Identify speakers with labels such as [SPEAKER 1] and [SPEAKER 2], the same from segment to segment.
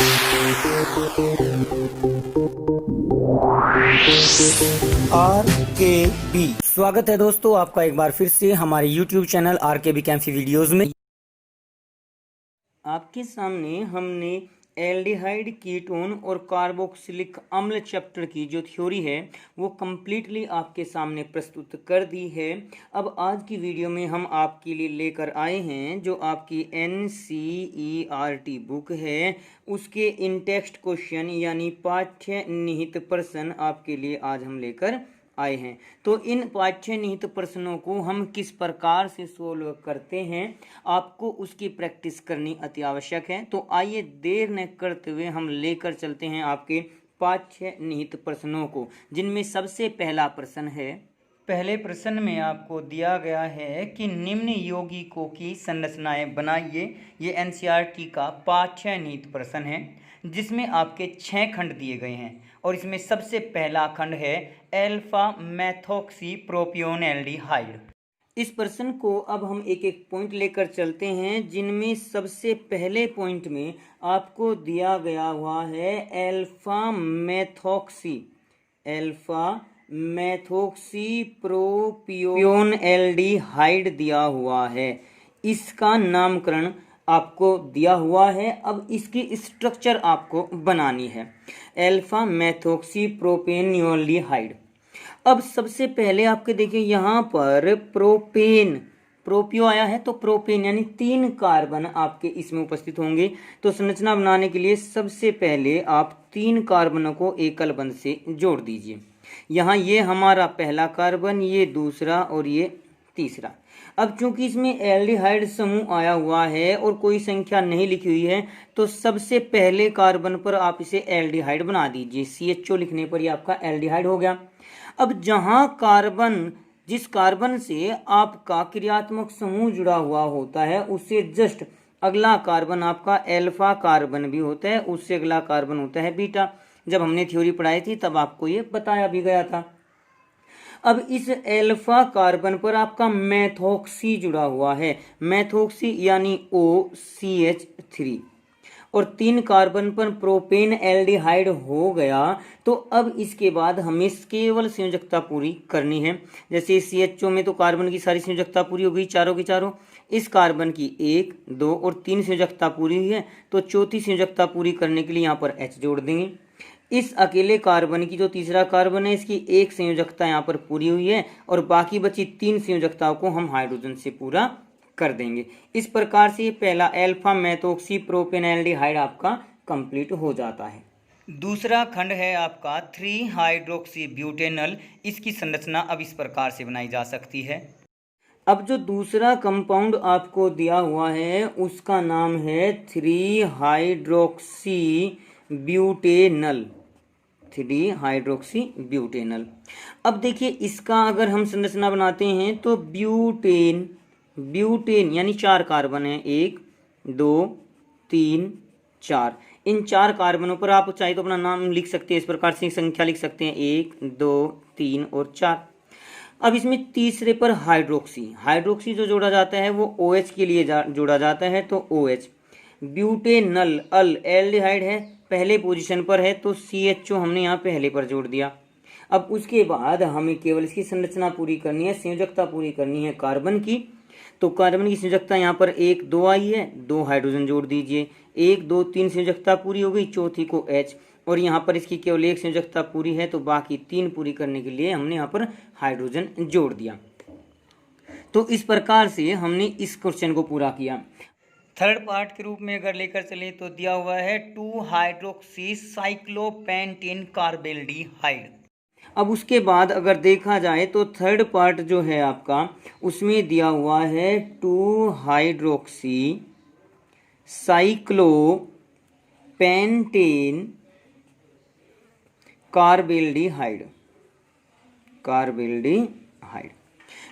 [SPEAKER 1] RKB स्वागत है दोस्तों आपका एक बार फिर से हमारे YouTube चैनल RKB कैंफी वीडियोस में। आपके सामने हमने एल्डिहाइड, कीटोन और कार्बोक्सिलिक अम्ल चैप्टर की जो थ्योरी है वो कम्प्लीटली आपके सामने प्रस्तुत कर दी है। अब आज की वीडियो में हम आपके लिए लेकर आए हैं जो आपकी NCERT बुक है उसके इन टेक्स्ट क्वेश्चन यानी पाठ्य निहित प्रश्न आपके लिए आज हम लेकर आए हैं। तो इन पाठ्य निहित प्रश्नों को हम किस प्रकार से सोल्व करते हैं आपको उसकी प्रैक्टिस करनी अति आवश्यक है। तो आइए देर न करते हुए हम लेकर चलते हैं आपके पाठ्य निहित प्रश्नों को, जिनमें सबसे पहला प्रश्न है। पहले प्रश्न में आपको दिया गया है कि निम्न यौगिकों की संरचनाएं बनाइए। ये NCERT का पाठ्य निहित प्रश्न है जिसमें आपके 6 खंड दिए गए हैं और इसमें सबसे पहला खंड है अल्फा मेथॉक्सी प्रोपियोन एल्डिहाइड। इस प्रश्न को अब हम एक एक पॉइंट लेकर चलते हैं, जिनमें सबसे पहले पॉइंट में आपको दिया गया हुआ है अल्फा मेथॉक्सी प्रोपियोन एल्डिहाइड दिया हुआ है। इसका नामकरण आपको दिया हुआ है। अब इसकी स्ट्रक्चर आपको बनानी है, अल्फा मेथॉक्सी प्रोपेन एल्डिहाइड। अब सबसे पहले आपके देखिए यहाँ पर प्रोपियो आया है तो प्रोपेन यानी 3 कार्बन आपके इसमें उपस्थित होंगे। तो संरचना बनाने के लिए सबसे पहले आप 3 कार्बनों को एकल बंध से जोड़ दीजिए। यहाँ ये हमारा पहला कार्बन, ये दूसरा और ये तीसरा। अब चूंकि इसमें एल्डिहाइड समूह आया हुआ है और कोई संख्या नहीं लिखी हुई है तो सबसे पहले कार्बन पर आप इसे एल्डिहाइड बना दीजिए। CHO लिखने पर ये आपका एल्डिहाइड हो गया। अब जिस कार्बन से आपका क्रियात्मक समूह जुड़ा हुआ होता है उससे जस्ट अगला कार्बन आपका अल्फा कार्बन भी होता है, उससे अगला कार्बन होता है बीटा। जब हमने थ्योरी पढ़ाई थी तब आपको ये बताया भी गया था। अब इस अल्फा कार्बन पर आपका मेथॉक्सी जुड़ा हुआ है, मेथॉक्सी यानी OCH3, और 3 कार्बन पर प्रोपेन एल्डिहाइड हो गया। तो अब इसके बाद हमें केवल संयोजकता पूरी करनी है। जैसे CHO में तो कार्बन की सारी संयोजकता पूरी हो गई, चारों की चारों। इस कार्बन की 1, 2 और 3 संयोजकता पूरी हुई है तो चौथी संयोजकता पूरी करने के लिए यहाँ पर H जोड़ देंगे। इस अकेले कार्बन की जो तीसरा कार्बन है इसकी 1 संयोजकता यहाँ पर पूरी हुई है और बाकी बची 3 संयोजकताओं को हम हाइड्रोजन से पूरा कर देंगे। इस प्रकार से पहला अल्फा मेथॉक्सी प्रोपेन एल्डिहाइड आपका कंप्लीट हो जाता है। दूसरा खंड है आपका 3 हाइड्रोक्सी ब्यूटेनल। इसकी संरचना अब इस प्रकार से बनाई जा सकती है। अब जो दूसरा कंपाउंड आपको दिया हुआ है उसका नाम है 3 हाइड्रोक्सी ब्यूटेनल। अब देखिए इसका अगर हम संरचना बनाते हैं तो ब्यूटेन यानी 4 कार्बन है, 1, 2, 3, 4। इन 4 कार्बनों पर आप चाहे तो अपना नाम लिख सकते हैं, इस प्रकार से संख्या लिख सकते हैं 1, 2, 3 और 4। अब इसमें तीसरे पर हाइड्रोक्सी जो जोड़ा जाता है वो OH के लिए जोड़ा जाता है तो OH। ब्यूटेनल एल्डिहाइड है, पहले पोजीशन पर है तो CHO हमने यहाँ पहले पर जोड़ दिया। अब उसके बाद हमें केवल इसकी संरचना पूरी करनी है, संयोजकता पूरी करनी है कार्बन की। तो कार्बन की संयोजकता यहाँ पर 1, 2 आई है, 2 हाइड्रोजन जोड़ दीजिए। 1, 2, 3 संयोजकता पूरी हो गई, चौथी को H, और यहाँ पर इसकी केवल 1 संयोजकता पूरी है तो बाकी 3 पूरी करने के लिए हमने यहाँ पर हाइड्रोजन जोड़ दिया। तो इस प्रकार से हमने इस क्वेश्चन को पूरा किया। थर्ड पार्ट के रूप में अगर लेकर चले तो दिया हुआ है 2 हाइड्रोक्सी साइक्लोपेंटेन कार्बेल्डिहाइड। अब उसके बाद अगर देखा जाए तो थर्ड पार्ट जो है आपका उसमें दिया हुआ है 2 हाइड्रोक्सी साइक्लोपेंटेन कार्बेल्डिहाइड।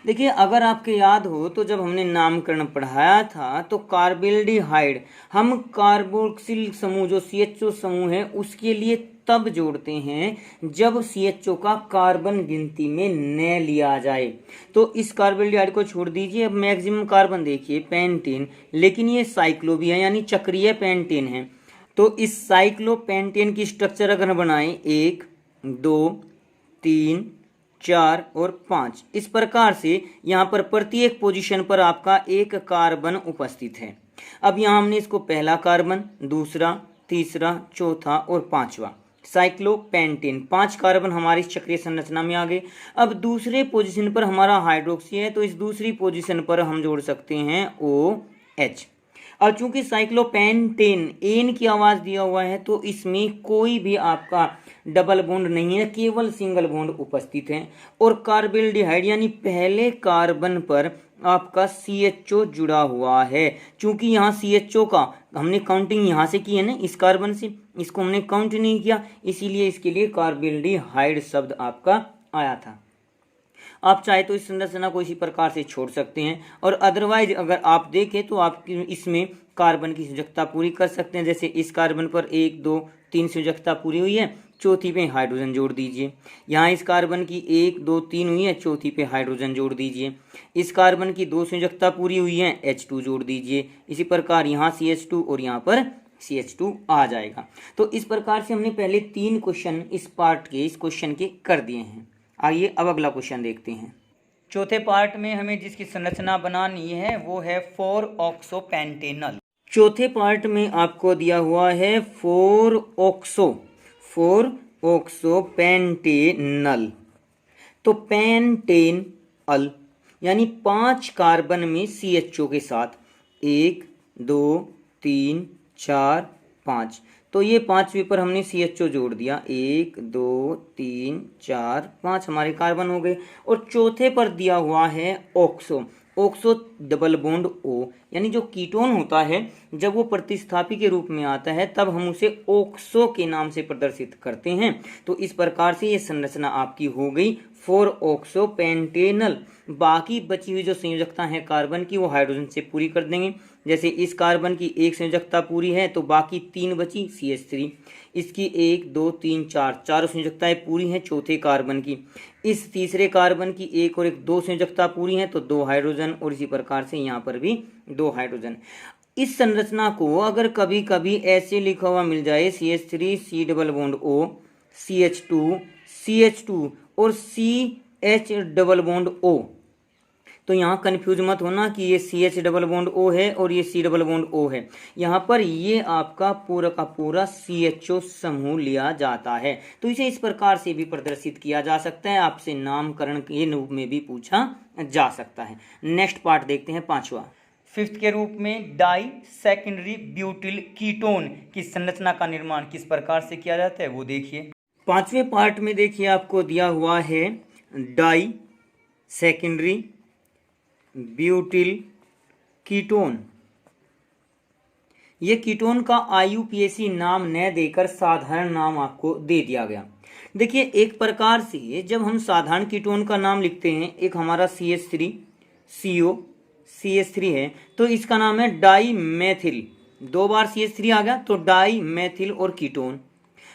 [SPEAKER 1] देखिए अगर आपके याद हो तो जब हमने नामकरण पढ़ाया था तो कार्बेल्डिहाइड हम कार्बोक्सिल समूह जो CHO समूह है उसके लिए तब जोड़ते हैं जब CHO का कार्बन गिनती में न लिया जाए। तो इस कार्बेल्डिहाइड को छोड़ दीजिए। अब मैक्सिमम कार्बन देखिए पेंटेन, लेकिन ये साइक्लो भी है यानी चक्रीय पेंटेन है। तो इस साइक्लोपेंटेन की स्ट्रक्चर अगर बनाएं 1 2 3 4 और 5, इस प्रकार से यहाँ पर प्रत्येक पोजीशन पर आपका एक कार्बन उपस्थित है। अब यहाँ हमने इसको पहला कार्बन, दूसरा, तीसरा, चौथा और पांचवा, साइक्लोपेंटेन 5 कार्बन हमारी चक्रीय संरचना में आ गए। अब दूसरे पोजीशन पर हमारा हाइड्रोक्सी है, तो इस दूसरी पोजीशन पर हम जोड़ सकते हैं OH। अब चूंकि साइक्लोपेंटेन एन की आवाज दिया हुआ है, तो इसमें कोई भी आपका डबल बॉन्ड नहीं है, केवल सिंगल बॉन्ड उपस्थित है। और कार्बोल्डिहाइड यानी पहले कार्बन पर आपका CHO जुड़ा हुआ है। चूंकि यहाँ CHO का हमने काउंटिंग यहाँ से की है ना, इस कार्बन से, इसको हमने काउंट नहीं किया, इसीलिए इसके लिए कार्बोल्डिहाइड शब्द आपका आया था। आप चाहे तो इस संरचना को इसी प्रकार से छोड़ सकते हैं, और अदरवाइज अगर आप देखें तो आप इसमें कार्बन की संयोजकता पूरी कर सकते हैं। जैसे इस कार्बन पर 1 2 3 संयोजकता पूरी हुई है, चौथी पे हाइड्रोजन जोड़ दीजिए। यहाँ इस कार्बन की 1 2 3 हुई है, चौथी पे हाइड्रोजन जोड़ दीजिए। इस कार्बन की 2 संयोजकता पूरी हुई है, H2 जोड़ दीजिए। इसी प्रकार यहाँ CH2 और यहाँ पर CH2 आ जाएगा। तो इस प्रकार से हमने पहले 3 क्वेश्चन इस पार्ट के, इस क्वेश्चन के कर दिए हैं। आइए अब अगला क्वेश्चन देखते हैं। चौथे पार्ट में हमें जिसकी संरचना बनानी है वो है 4-ऑक्सोपेंटेनल। चौथे पार्ट में आपको दिया हुआ है 4-ऑक्सोपेंटेनल। तो पेंटेनल यानी 5 कार्बन में CHO के साथ 1 2 3 4 5, तो ये 5वें पर हमने CHO जोड़ दिया, 1 2 3 4 5 हमारे कार्बन हो गए। और चौथे पर दिया हुआ है oxo. Oxo double bond O, यानी जो कीटोन होता है जब वो प्रतिस्थापी के रूप में आता है तब हम उसे ऑक्सो के नाम से प्रदर्शित करते हैं। तो इस प्रकार से ये संरचना आपकी हो गई 4-ऑक्सोपेंटेनल। बाकी बची हुई जो संयोजकता है कार्बन की वो हाइड्रोजन से पूरी कर देंगे। जैसे इस कार्बन की 1 संयोजकता पूरी है तो बाकी 3 बची CH3, इसकी 1 2 3 4 चारों संयोजकताएं पूरी हैं चौथे कार्बन की। इस तीसरे कार्बन की 1 और 1 2 संयोजकता पूरी हैं तो 2 हाइड्रोजन, और इसी प्रकार से यहाँ पर भी 2 हाइड्रोजन। इस संरचना को अगर कभी कभी ऐसे लिखा हुआ मिल जाए CH3 C double bond O CH2 CH2 और CH डबल बॉन्ड O, तो यहाँ कंफ्यूज मत होना कि ये CH डबल बॉन्ड O है और ये C डबल बॉन्ड O है। यहाँ पर ये आपका पूरा का पूरा CHO समूह लिया जाता है। तो इसे इस प्रकार से भी प्रदर्शित किया जा सकता है, आपसे नामकरण के रूप में भी पूछा जा सकता है। नेक्स्ट पार्ट देखते हैं 5वां। 5th के रूप में डाई सेकेंडरी ब्यूटिल कीटोन की संरचना का निर्माण किस प्रकार से किया जाता है वो देखिए। 5वें पार्ट में देखिए आपको दिया हुआ है डाई सेकेंडरी ब्यूटिल कीटोन। ये कीटोन का IUPAC नाम न देकर साधारण नाम आपको दे दिया गया। देखिए एक प्रकार से जब हम साधारण कीटोन का नाम लिखते हैं, एक हमारा CH3 CO CH3 है तो इसका नाम है डाई मेथिल, 2 बार CH3 आ गया तो डाई मेथिल और कीटोन।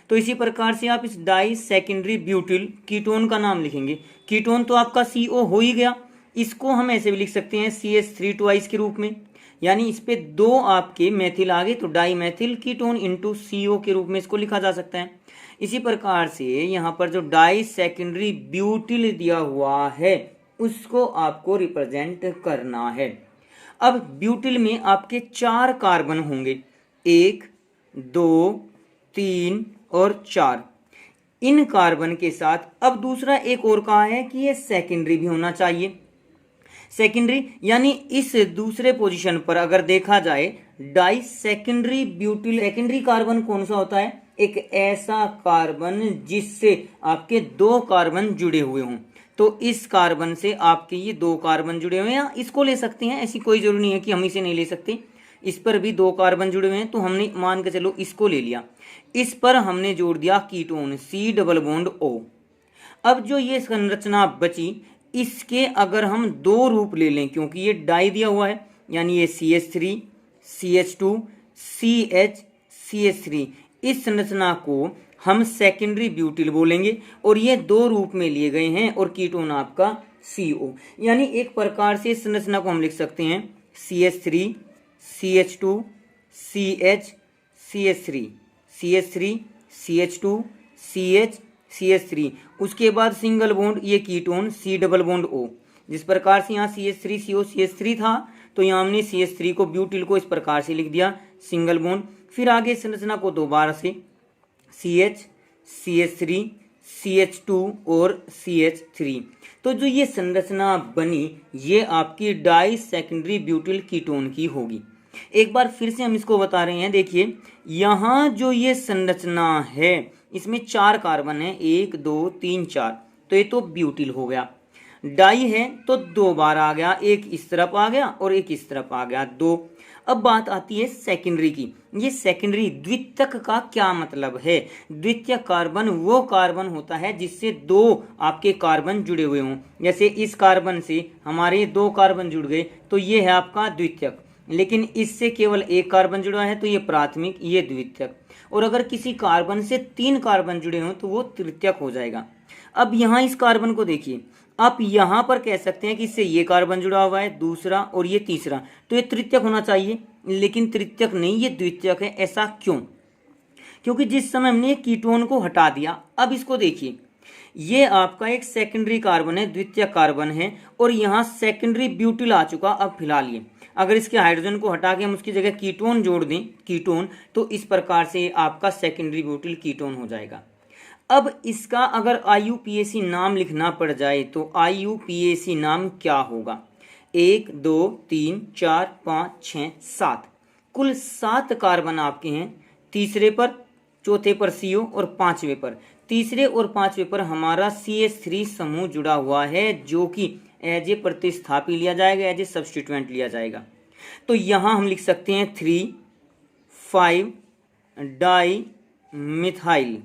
[SPEAKER 1] तो इसी प्रकार से आप इस डाई सेकेंडरी ब्यूटिल कीटोन का नाम लिखेंगे। कीटोन तो आपका CO हो ही गया, इसको हम ऐसे भी लिख सकते हैं CH3 ट्वाइस के रूप में, यानी इस पे 2 आपके मेथिल आ गए तो di methyl ketone into CO के रूप में इसको लिखा जा सकता है। इसी प्रकार से यहाँ पर जो डाई सेकेंडरी ब्यूटिल दिया हुआ है उसको आपको रिप्रेजेंट करना है। अब ब्यूटिल में आपके 4 कार्बन होंगे, 1 2 3 और 4। इन कार्बन के साथ अब दूसरा एक और कहा है कि ये सेकेंडरी भी होना चाहिए। सेकेंडरी यानी इस दूसरे पोजीशन पर अगर देखा जाए di secondary butyl, secondary carbon कौन सा होता है? एक ऐसा कार्बन जिससे आपके 2 कार्बन जुड़े हुए हों। तो इस कार्बन से आपके ये 2 कार्बन जुड़े हुए हैं, या इसको ले सकते हैं, ऐसी कोई जरूरी नहीं है कि हम इसे नहीं ले सकते। इस पर भी 2 कार्बन जुड़े हुए हैं तो हमने मान के चलो इसको ले लिया। इस पर हमने जोड़ दिया ketone C double bond O। अब जो ये संरचना बची इसके अगर हम 2 रूप ले लें, क्योंकि ये डाई दिया हुआ है, यानी ये CH3 CH2 CH CH3, इस संरचना को हम सेकेंडरी ब्यूटिल बोलेंगे और ये 2 रूप में लिए गए हैं और कीटोन आपका CO। यानी एक प्रकार से इस संरचना को हम लिख सकते हैं CH3 CH2 CH CH3, CH3, CH2, CH, CH3, उसके बाद सिंगल बॉन्ड ये ketone C double bond O। जिस प्रकार से यहाँ CH3CO CH3 था तो यहाँ हमने CH3 को ब्यूटिल को इस प्रकार से लिख दिया सिंगल बॉन्ड। फिर आगे संरचना को दोबारा से CH, CH3, CH2 और CH3। तो जो ये संरचना बनी ये आपकी डाई सेकेंडरी ब्यूटिल कीटोन की होगी। एक बार फिर से हम इसको बता रहे हैं, देखिए यहाँ जो ये संरचना है इसमें 4 कार्बन है, 1 2 3 4, तो ये तो ब्यूटिल हो गया। डाई है तो 2 बार आ गया, एक इस तरफ आ गया और एक इस तरफ आ गया, 2। अब बात आती है सेकेंडरी की। ये सेकेंडरी द्वितीयक का क्या मतलब है? द्वितीयक कार्बन वो कार्बन होता है जिससे 2 आपके कार्बन जुड़े हुए हों। जैसे इस कार्बन से हमारे 2 कार्बन जुड़ गए तो ये है आपका द्वितीयक, लेकिन इससे केवल 1 कार्बन जुड़ा है तो ये प्राथमिक, ये द्वितीयक। और अगर किसी कार्बन से 3 कार्बन जुड़े हों तो वो तृतीयक हो जाएगा। अब यहाँ इस कार्बन को देखिए, आप यहाँ पर कह सकते हैं कि इससे ये कार्बन जुड़ा हुआ है, दूसरा और ये तीसरा, तो ये तृतीयक होना चाहिए, लेकिन तृतीयक नहीं, ये द्वितीयक है। ऐसा क्यों? क्योंकि जिस समय हमने कीटोन को हटा दिया, अब इसको देखिए, ये आपका एक सेकेंडरी कार्बन है, द्वितीयक कार्बन है, और यहाँ सेकेंडरी ब्यूटिल आ चुका। अब फिलहाल ये अगर इसके हाइड्रोजन को हटा के हम उसकी जगह कीटोन जोड़ दें, कीटोन, तो इस प्रकार से आपका सेकेंडरी ब्यूटिल कीटोन हो जाएगा। अब इसका अगर IUPAC नाम लिखना पड़ जाए तो IUPAC नाम क्या होगा? 1 2 3 4 5 6 7, कुल 7 कार्बन आपके हैं। तीसरे पर, चौथे पर CO और पांचवें पर, तीसरे और पांचवें पर हमारा CH3 समूह जुड़ा हुआ है, जो कि एज ए प्रतिस्थापी लिया जाएगा, एज ए सब्स्टिट्यूएंट लिया जाएगा। तो यहाँ हम लिख सकते हैं 3,5 डाई मिथाइल,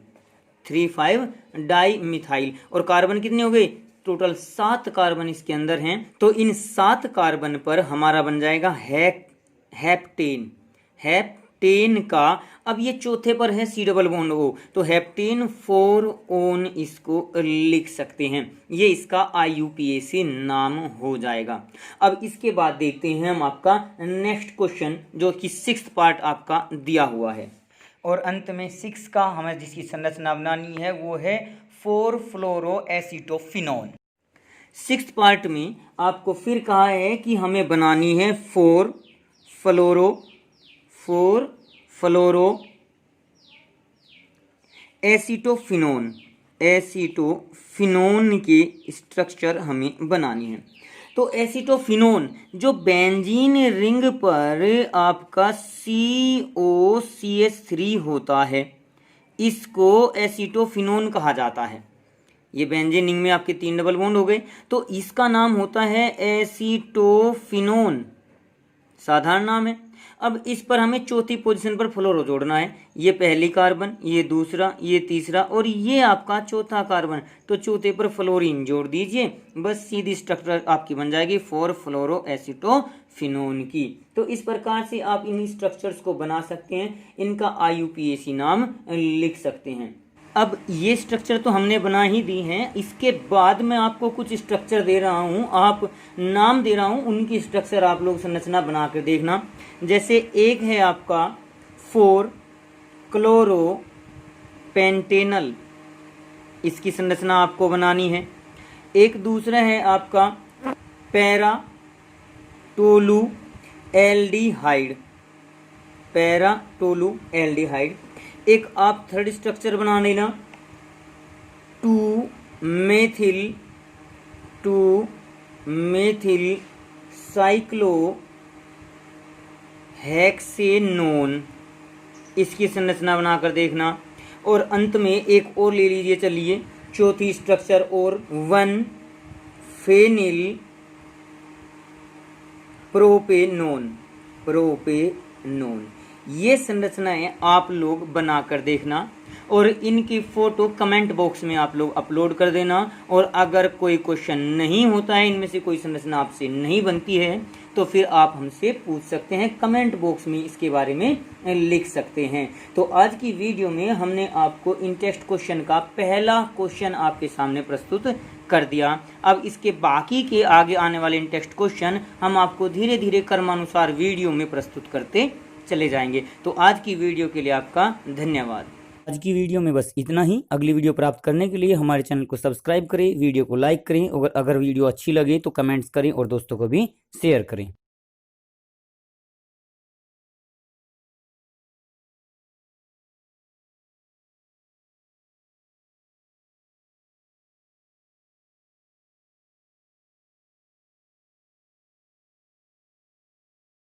[SPEAKER 1] 3,5 डाई मिथाइल। और कार्बन कितने हो गए? टोटल 7 कार्बन इसके अंदर हैं। तो इन 7 कार्बन पर हमारा बन जाएगा हेप्टेन। हेप्टेन का, अब ये चौथे पर है C डबल बॉन्ड O, तो हेप्टेन 4 ओन इसको लिख सकते हैं। ये इसका IUPAC नाम हो जाएगा। अब इसके बाद देखते हैं हम आपका नेक्स्ट क्वेश्चन, जो कि 6th पार्ट आपका दिया हुआ है। और अंत में 6 का हमें जिसकी संरचना बनानी है वो है 4-फ्लोरोएसीटोफिनोन। 6th पार्ट में आपको फिर कहा है कि हमें बनानी है 4-फ्लोरोएसीटोफिनोन। एसीटोफिनोन की स्ट्रक्चर हमें बनानी है। तो एसीटोफिनोन जो बेंजीन रिंग पर आपका COCH3 होता है, इसको एसीटोफिनोन कहा जाता है। ये बेंजीन रिंग में आपके 3 डबल बॉन्ड हो गए, तो इसका नाम होता है एसीटोफिनोन, साधारण नाम है। अब इस पर हमें चौथी पोजीशन पर फ्लोरो जोड़ना है। ये पहली कार्बन, ये दूसरा, ये तीसरा और ये आपका चौथा कार्बन, तो चौथे पर फ्लोरीन जोड़ दीजिए, बस सीधी स्ट्रक्चर आपकी बन जाएगी 4-फ्लोरोएसीटोफिनोन की। तो इस प्रकार से आप इन स्ट्रक्चर्स को बना सकते हैं, इनका IUPAC नाम लिख सकते हैं। अब ये स्ट्रक्चर तो हमने बना ही दी हैं, इसके बाद मैं आपको कुछ स्ट्रक्चर दे रहा हूँ, आप नाम दे रहा हूँ, उनकी स्ट्रक्चर आप लोग संरचना बना कर देखना। जैसे एक है आपका 4-क्लोरोपेंटेनल, इसकी संरचना आपको बनानी है। एक दूसरा है आपका पैराटोलुएल्डिहाइड, पैराटोलुएल्डिहाइड। एक आप थर्ड स्ट्रक्चर बना लेना 2-मेथिल साइक्लोहेक्सेनोन, इसकी संरचना बनाकर देखना। और अंत में एक और ले लीजिए, चलिए चौथी स्ट्रक्चर और 1-फेनिल प्रोपेनोन। ये संरचनाएं आप लोग बनाकर देखना और इनकी फोटो कमेंट बॉक्स में आप लोग अपलोड कर देना। और अगर कोई क्वेश्चन नहीं होता है, इनमें से कोई संरचना आपसे नहीं बनती है, तो फिर आप हमसे पूछ सकते हैं, कमेंट बॉक्स में इसके बारे में लिख सकते हैं। तो आज की वीडियो में हमने आपको इन टेस्ट क्वेश्चन का पहला क्वेश्चन आपके सामने प्रस्तुत कर दिया। अब इसके बाकी के आगे आने वाले इन टेस्ट क्वेश्चन हम आपको धीरे धीरे क्रमानुसार वीडियो में प्रस्तुत करते चले जाएंगे। तो आज की वीडियो के लिए आपका धन्यवाद। आज की वीडियो में बस इतना ही। अगली वीडियो प्राप्त करने के लिए हमारे चैनल को सब्सक्राइब करें, वीडियो को लाइक करें और अगर वीडियो अच्छी लगे तो कमेंट्स करें और दोस्तों को भी शेयर करें।